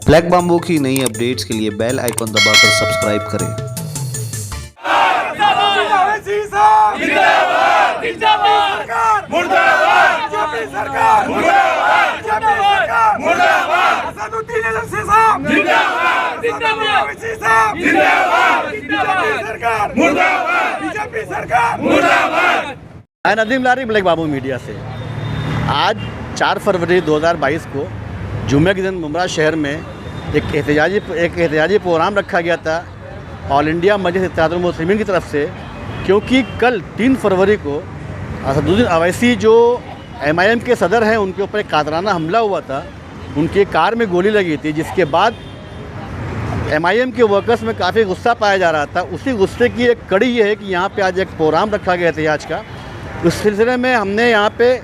Black bamboo की नई updates के लिए बेल आइकॉन दबाकर सब्सक्राइब करें। मैं नदीम लारी ब्लैक बाबू मीडिया से। आज 4 फरवरी 2022 को जुम्मे के दिन मुमरा शहर में एक एहतजाजी प्रोग्राम रखा गया था ऑल इंडिया मजलिस इत्तेहादुल मुस्लिमीन की तरफ से, क्योंकि कल 3 फरवरी को असदुद्दीन अवैसी जो MIM के सदर हैं उनके ऊपर एक कातराना हमला हुआ था। उनकी कार में गोली लगी थी, जिसके बाद MIM के वर्कर्स में काफ़ी गुस्सा पाया जा रहा था। उसी गुस्से की एक कड़ी ये है कि यहाँ पे आज एक प्रोग्राम रखा गया एहतजाज का। उस सिलसिले में हमने यहाँ पे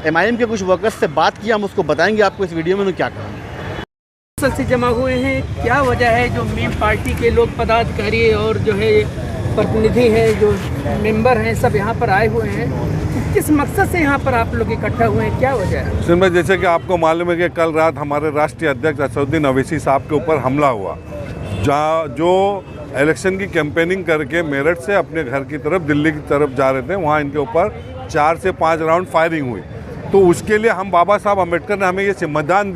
MIM के कुछ वर्कर्स से बात की। हम उसको बताएंगे आपको इस वीडियो में उन्होंने क्या कहा। से जमा हुए हैं, क्या वजह है जो मीम पार्टी के लोग पदाधिकारी और जो है प्रतिनिधि हैं, जो मेंबर हैं, सब यहाँ पर आए हुए हैं? किस मकसद से यहाँ पर आप लोग इकट्ठा हुए हैं, क्या वजह है? इसमें जैसे कि आपको मालूम है कि कल रात हमारे राष्ट्रीय अध्यक्ष असदुद्दीन अवैसी साहब के ऊपर हमला हुआ, जहाँ जो इलेक्शन की कैंपेनिंग करके मेरठ से अपने घर की तरफ दिल्ली की तरफ जा रहे थे, वहाँ इनके ऊपर 4 से 5 राउंड फायरिंग हुई। तो उसके लिए हम बाबा साहब अम्बेडकर ने हमें ये संविधान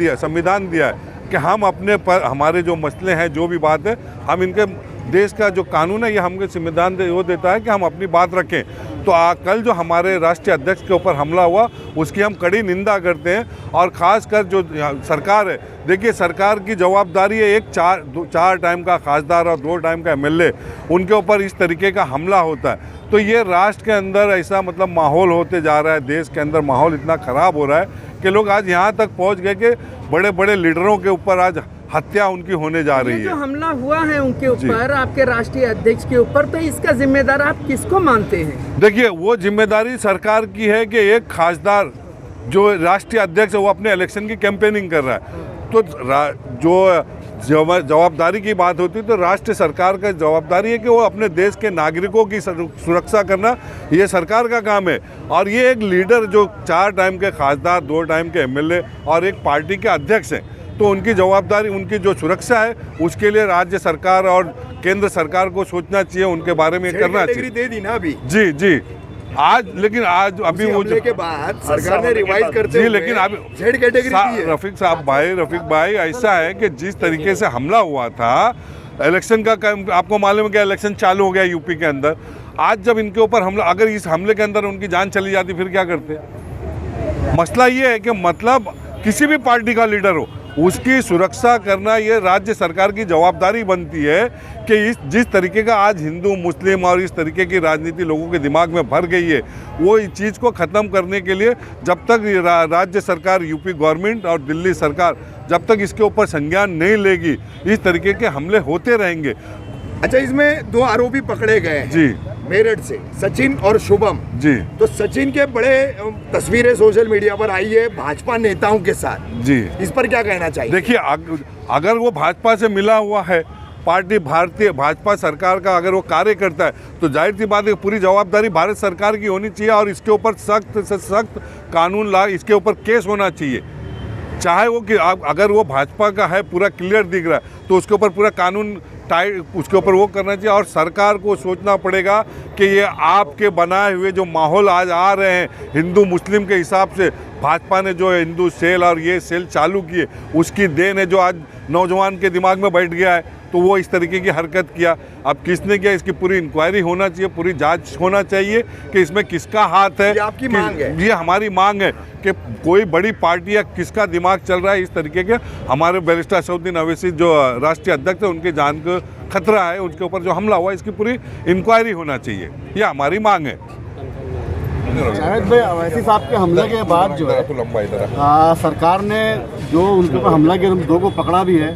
दिया है कि हम अपने पर हमारे जो मसले हैं, जो भी बात है, हम इनके देश का जो कानून है ये हमको संविधान वो देता है कि हम अपनी बात रखें। तो कल जो हमारे राष्ट्रीय अध्यक्ष के ऊपर हमला हुआ उसकी हम कड़ी निंदा करते हैं। और ख़ासकर जो सरकार है, देखिए सरकार की जवाबदारी है, एक 4 टाइम का खासदार और 2 टाइम का MLA, उनके ऊपर इस तरीके का हमला होता है। तो ये राष्ट्र के अंदर ऐसा मतलब माहौल होते जा रहा है, देश के अंदर माहौल इतना ख़राब हो रहा है कि लोग आज यहाँ तक पहुँच गए कि बड़े बड़े लीडरों के ऊपर आज हत्या उनकी होने जा रही है। जो हमला हुआ है उनके ऊपर, आपके राष्ट्रीय अध्यक्ष के ऊपर, तो इसका जिम्मेदार आप किसको मानते हैं? देखिए, वो जिम्मेदारी सरकार की है कि एक खासदार जो राष्ट्रीय अध्यक्ष है वो अपने इलेक्शन की कैंपेनिंग कर रहा है। तो जो जवाबदारी की बात होती है तो राष्ट्रीय सरकार का जवाबदारी है कि वो अपने देश के नागरिकों की सुरक्षा करना, ये सरकार का काम है। और ये एक लीडर जो 4 टाइम के खासदार, 2 टाइम के MLA और एक पार्टी के अध्यक्ष हैं, तो उनकी जवाबदारी, उनकी जो सुरक्षा है उसके लिए राज्य सरकार और केंद्र सरकार को सोचना चाहिए, उनके बारे में करना चाहिए। दे दी ना अभी। जी आज, लेकिन आज अभी वो के बाद सरकार ने रिवाइज करते हुए, लेकिन अभी Z कैटेगरी रफीक भाई ऐसा है कि जिस तरीके से हमला हुआ था इलेक्शन का, आपको मालूम है कि इलेक्शन चालू हो गया यूपी के अंदर। आज जब इनके ऊपर हमला, अगर इस हमले के अंदर उनकी जान चली जाती फिर क्या करते? मसला ये है कि मतलब किसी भी पार्टी का लीडर हो उसकी सुरक्षा करना ये राज्य सरकार की जवाबदारी बनती है कि जिस तरीके का आज हिंदू मुस्लिम और इस तरीके की राजनीति लोगों के दिमाग में भर गई है, वो इस चीज़ को ख़त्म करने के लिए जब तक राज्य सरकार, यूपी गवर्नमेंट और दिल्ली सरकार जब तक इसके ऊपर संज्ञान नहीं लेगी, इस तरीके के हमले होते रहेंगे। अच्छा, इसमें 2 आरोपी पकड़े गए हैं जी मेरठ से, सचिन और शुभम जी। तो सचिन के बड़े तस्वीरें सोशल मीडिया पर आई है भाजपा नेताओं के साथ जी, इस पर क्या कहना चाहिए? देखिए, अगर वो भाजपा से मिला हुआ है, पार्टी भारतीय भाजपा सरकार का अगर वो कार्य करता है, तो जाहिर सी बात है पूरी जवाबदारी भारत सरकार की होनी चाहिए और इसके ऊपर सख्त से सख्त कानून इसके ऊपर केस होना चाहिए। चाहे वो कि अगर वो भाजपा का है, पूरा क्लियर दिख रहा है, तो उसके ऊपर पूरा कानून उसके ऊपर वो करना चाहिए। और सरकार को सोचना पड़ेगा कि ये आपके बनाए हुए जो माहौल आज आ रहे हैं हिंदू मुस्लिम के हिसाब से, भाजपा ने जो हिंदू सेल और ये सेल चालू किए उसकी देन है, जो आज नौजवान के दिमाग में बैठ गया है, तो वो इस तरीके की हरकत किया। अब किसने किया इसकी पूरी इंक्वायरी होना चाहिए, पूरी जांच होना चाहिए कि इसमें किसका हाथ है। ये आपकी मांग है? ये हमारी मांग है कि कोई बड़ी पार्टी या किसका दिमाग चल रहा है इस तरीके के। हमारे बैरिस्टर असदुद्दीन अवैसी जो राष्ट्रीय अध्यक्ष है, उनकी जान को खतरा है, उनके ऊपर जो हमला हुआ इसकी पूरी इंक्वायरी होना चाहिए, ये हमारी मांग है। शायद भाई अवैसी साहब के हमले के बाद जो है सरकार ने जो उनके ऊपर हमला किया, उन 2 को पकड़ा भी है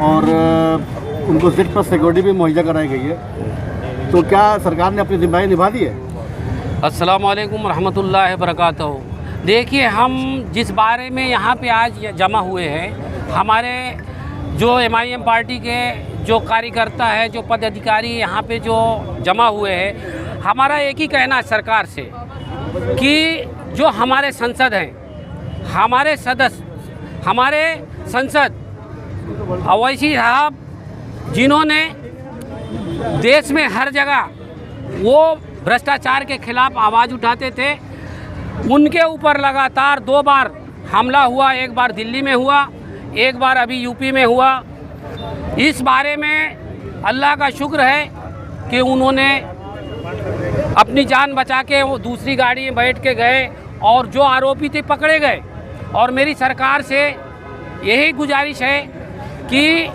और उनको Z पर सिक्योरिटी भी मुहैया कराई गई है। तो क्या सरकार ने अपनी जिम्मेदारी निभा दी है? अस्सलाम वालेकुम रहमतुल्लाहि वबरकातुहू। देखिए, हम जिस बारे में यहाँ पे आज जमा हुए हैं, हमारे जो MIM पार्टी के जो कार्यकर्ता है, जो पदाधिकारी यहाँ पे जो जमा हुए हैं, हमारा एक ही कहना है सरकार से कि जो हमारे संसद हैं, हमारे सदस्य, हमारे संसद अवैसी साहब जिन्होंने देश में हर जगह वो भ्रष्टाचार के खिलाफ आवाज़ उठाते थे, उनके ऊपर लगातार 2 बार हमला हुआ। एक बार दिल्ली में हुआ, एक बार अभी यूपी में हुआ। इस बारे में अल्लाह का शुक्र है कि उन्होंने अपनी जान बचा के वो दूसरी गाड़ी में बैठ के गए और जो आरोपी थे पकड़े गए। और मेरी सरकार से यही गुजारिश है कि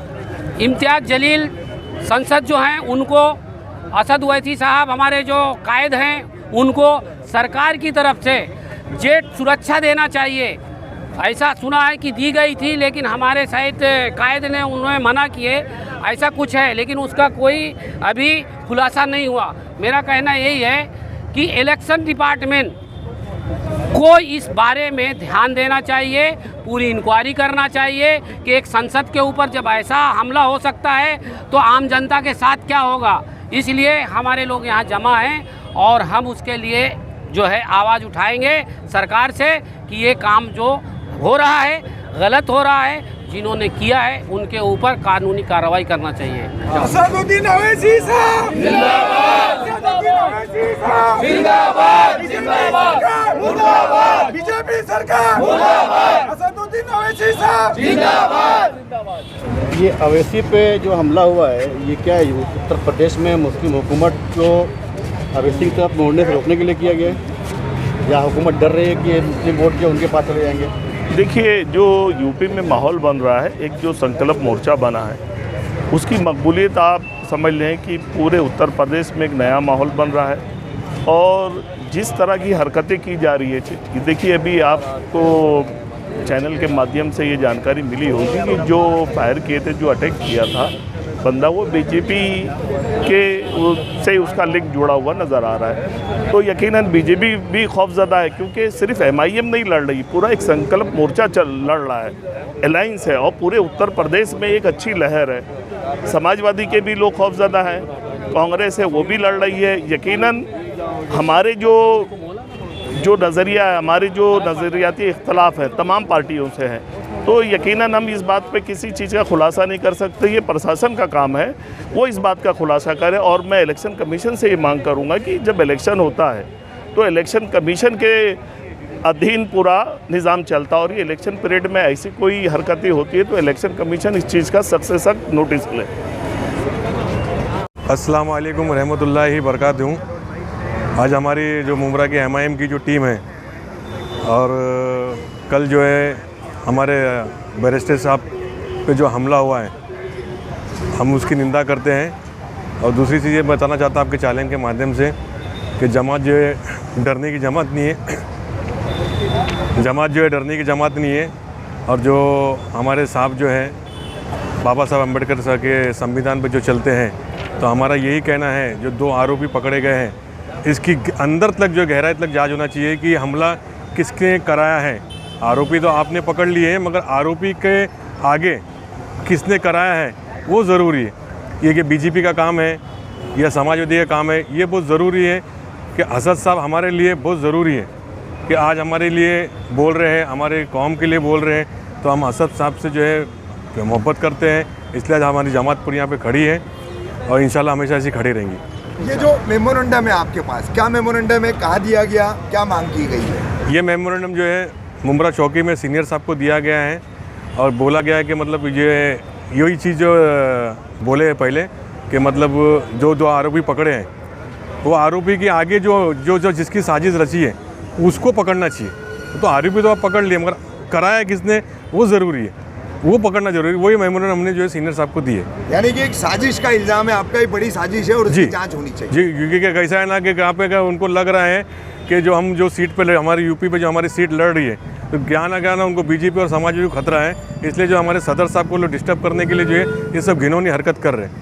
इम्तियाज़ जलील संसद जो हैं उनको, असद ओवैसी साहब हमारे जो कायद हैं उनको सरकार की तरफ से जेट सुरक्षा देना चाहिए। ऐसा सुना है कि दी गई थी, लेकिन हमारे शायद कायद ने उन्होंने मना किए, ऐसा कुछ है, लेकिन उसका कोई अभी खुलासा नहीं हुआ। मेरा कहना यही है कि इलेक्शन डिपार्टमेंट को इस बारे में ध्यान देना चाहिए, पूरी इंक्वायरी करना चाहिए कि एक संसद के ऊपर जब ऐसा हमला हो सकता है तो आम जनता के साथ क्या होगा। इसलिए हमारे लोग यहाँ जमा हैं और हम उसके लिए जो है आवाज़ उठाएंगे सरकार से कि ये काम जो हो रहा है गलत हो रहा है, जिन्होंने किया है उनके ऊपर कानूनी कार्रवाई करना चाहिए। असदुद्दीन ओवैसी साहब जिंदाबाद, असदुद्दीन ओवैसी साहब जिंदाबाद, मुर्दाबाद, बीजेपी सरकार मुर्दाबाद, असदुद्दीन ओवैसी साहब जिंदाबाद। ये अवैसी पे जो हमला हुआ है, ये क्या है? उत्तर प्रदेश में मुस्लिम हुकूमत को अवैसी की तरफ मोड़ने से रोकने के लिए किया गया है, या हुकूमत डर रही है कि मुस्लिम वोट जो उनके पास चले जाएंगे? देखिए, जो यूपी में माहौल बन रहा है, एक जो संकल्प मोर्चा बना है, उसकी मकबूलियत आप समझ लें कि पूरे उत्तर प्रदेश में एक नया माहौल बन रहा है। और जिस तरह की हरकतें की जा रही है, देखिए अभी आपको चैनल के माध्यम से ये जानकारी मिली होगी कि जो फायर किए थे, जो अटैक किया था बंदा, वो बीजेपी के से उसका लिंक जुड़ा हुआ नज़र आ रहा है। तो यकीनन बीजेपी भी खौफज़दा है, क्योंकि सिर्फ एमआईएम नहीं लड़ रही, पूरा एक संकल्प मोर्चा लड़ रहा है, अलायंस है, और पूरे उत्तर प्रदेश में एक अच्छी लहर है। समाजवादी के भी लोग खौफज़दा हैं, कांग्रेस है वो भी लड़ रही है। यकीनन हमारे जो नज़रिया है, हमारे जो नज़रियाती इख्तलाफ है तमाम पार्टियों से हैं, तो यकीनन हम इस बात पे किसी चीज़ का खुलासा नहीं कर सकते। ये प्रशासन का काम है, वो इस बात का खुलासा करे। और मैं इलेक्शन कमीशन से ये मांग करूँगा कि जब इलेक्शन होता है तो इलेक्शन कमीशन के अधीन पूरा निज़ाम चलता है, और ये इलेक्शन पीरियड में ऐसी कोई हरकतें होती है तो इलेक्शन कमीशन इस चीज़ का सख्त से सख्त नोटिस ले। अस्सलाम वालेकुम रहमतुल्लाहि बरकातहू। आज हमारी जो मुमरा की एमआईएम की जो टीम है, और कल जो है हमारे बैरिस्टर साहब पे जो हमला हुआ है, हम उसकी निंदा करते हैं। और दूसरी चीज़ ये बताना चाहता हूँ आपके चैनल के माध्यम से कि जमात जो है डरने की जमात नहीं है, जमात जो है डरने की जमात नहीं है। और जो हमारे साहब जो हैं बाबा साहब अम्बेडकर सर के संविधान पे जो चलते हैं, तो हमारा यही कहना है, जो 2 आरोपी पकड़े गए हैं, इसकी अंदर तक जो गहराई तक जांच होना चाहिए कि हमला किसने कराया है। आरोपी तो आपने पकड़ लिए हैं, मगर आरोपी के आगे किसने कराया है वो ज़रूरी है। ये कि बीजेपी का काम है या समाजवादी का काम है, ये बहुत ज़रूरी है कि असद साहब हमारे लिए बहुत ज़रूरी है कि आज हमारे लिए बोल रहे हैं, हमारे कौम के लिए बोल रहे हैं। तो हम असद साहब से जो है मोहब्बत करते हैं, इसलिए आज हमारी जमात पूरी यहाँ पे खड़ी है और इंशाल्लाह हमेशा ऐसी खड़ी रहेंगी। ये जो मेमोरेंडम है आपके पास, क्या मेमोरेंडम है, कहाँ दिया गया, क्या मांग की गई है? ये मेमोरेंडम जो है मुमरा चौकी में सीनियर साहब को दिया गया है, और बोला गया है कि मतलब ये यही चीज़ जो बोले हैं पहले कि मतलब जो आरोपी पकड़े हैं, वो आरोपी के आगे जो जिसकी साजिश रची है उसको पकड़ना चाहिए। तो आरोपी तो आप पकड़ लिए, मगर कराया किसने वो ज़रूरी है, वो पकड़ना जरूरी। वही मेमोरेंडम हमने जो है सीनियर साहब को दिए। यानी कि एक साजिश का इल्ज़ाम है, आपका ही बड़ी साजिश है और उसकी जांच होनी चाहिए। जी, क्योंकि कैसा है ना कि कहाँ पे उनको लग रहा है कि जो हम जो सीट पे हमारे यूपी पे जो हमारी सीट लड़ रही है, तो क्या ना उनको बीजेपी और समाजवादी को खतरा है, इसलिए जो हमारे सदर साहब को लोग डिस्टर्ब करने के लिए जो है ये सब घिनौनी हरकत कर रहे हैं।